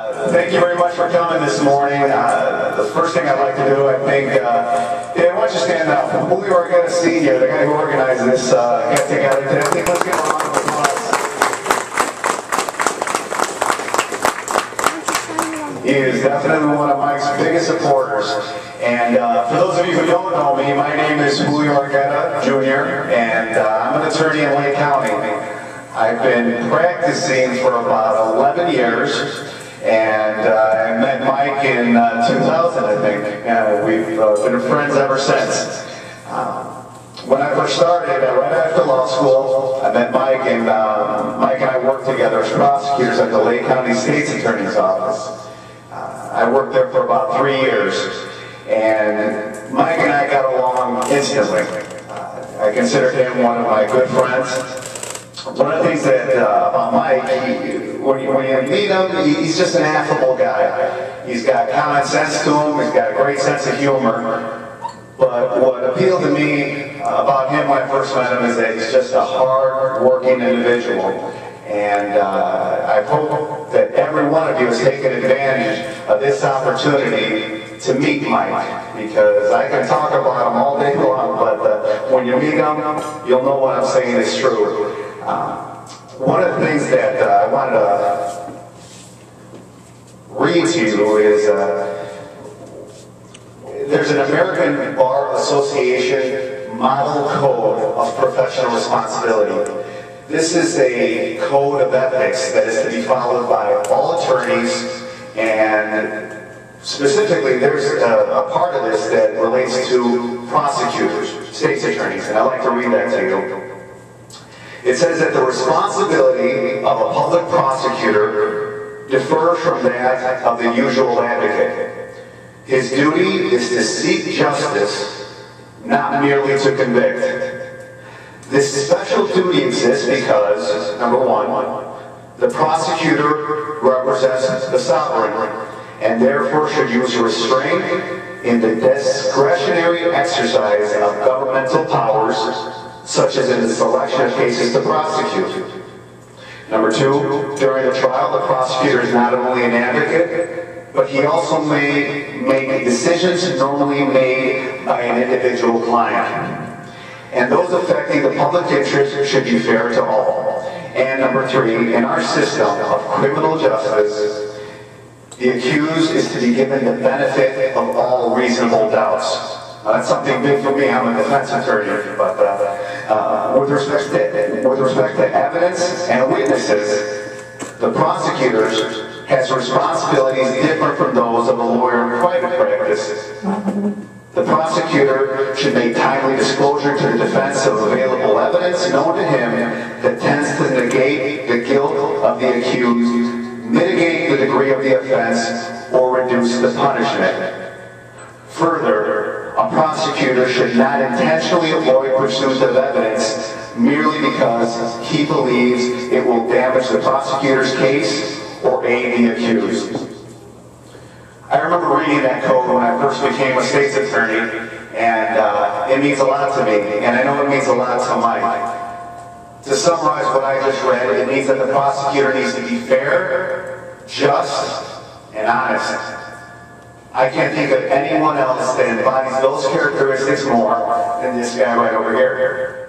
Thank you very much for coming this morning. The first thing I'd like to do, I think, Dan, why don't you stand up? Julio Argueta Jr, the guy who organized this get together today. I think let's give him a round of applause. He is definitely one of Mike's biggest supporters. And for those of you who don't know me, my name is Julio Argueta Jr, and I'm an attorney in Lake County. I've been practicing for about 11 years. And I met Mike in 2000, I think. We've been friends ever since. When I first started, right after law school, I met Mike, and Mike and I worked together as prosecutors at the Lake County State's Attorney's Office. I worked there for about 3 years, and Mike and I got along instantly. I consider him one of my good friends. One of the things that about Mike, when you meet him, he's just an affable guy. He's got common sense to him, he's got a great sense of humor. But what appealed to me about him when I first met him is that he's just a hard-working individual. And I hope that every one of you has taken advantage of this opportunity to meet Mike, because I can talk about him all day long, but when you meet him, you'll know what I'm saying is true. One of the things that I wanted to read to you is there's an American Bar Association model code of professional responsibility. This is a code of ethics that is to be followed by all attorneys, and specifically there's a part of this that relates to prosecutors, state's attorneys, and I'd like to read that to you. It says that the responsibility of a public prosecutor differs from that of the usual advocate. His duty is to seek justice, not merely to convict. This special duty exists because, number one, the prosecutor represents the sovereign and therefore should use restraint in the discretionary exercise of governmental powers, such as in the selection of cases to prosecute. Number two, during the trial, the prosecutor is not only an advocate, but he also may make decisions normally made by an individual client. And those affecting the public interest should be fair to all. And number three, in our system of criminal justice, the accused is to be given the benefit of all reasonable doubts. That's something big for me. I'm a defense attorney, but with respect to evidence and witnesses, the prosecutor has responsibilities different from those of a lawyer in private practice. The prosecutor should make timely disclosure to the defense of available evidence known to him that tends to negate the guilt of the accused, mitigate the degree of the offense, or reduce the punishment. Further, a prosecutor should not intentionally avoid pursuit of evidence merely because he believes it will damage the prosecutor's case or aid the accused. I remember reading that code when I first became a state's attorney, and it means a lot to me, and I know it means a lot to Mike. To summarize what I just read, it means that the prosecutor needs to be fair, just, and honest. I can't think of anyone else that embodies those characteristics more than this guy right over here.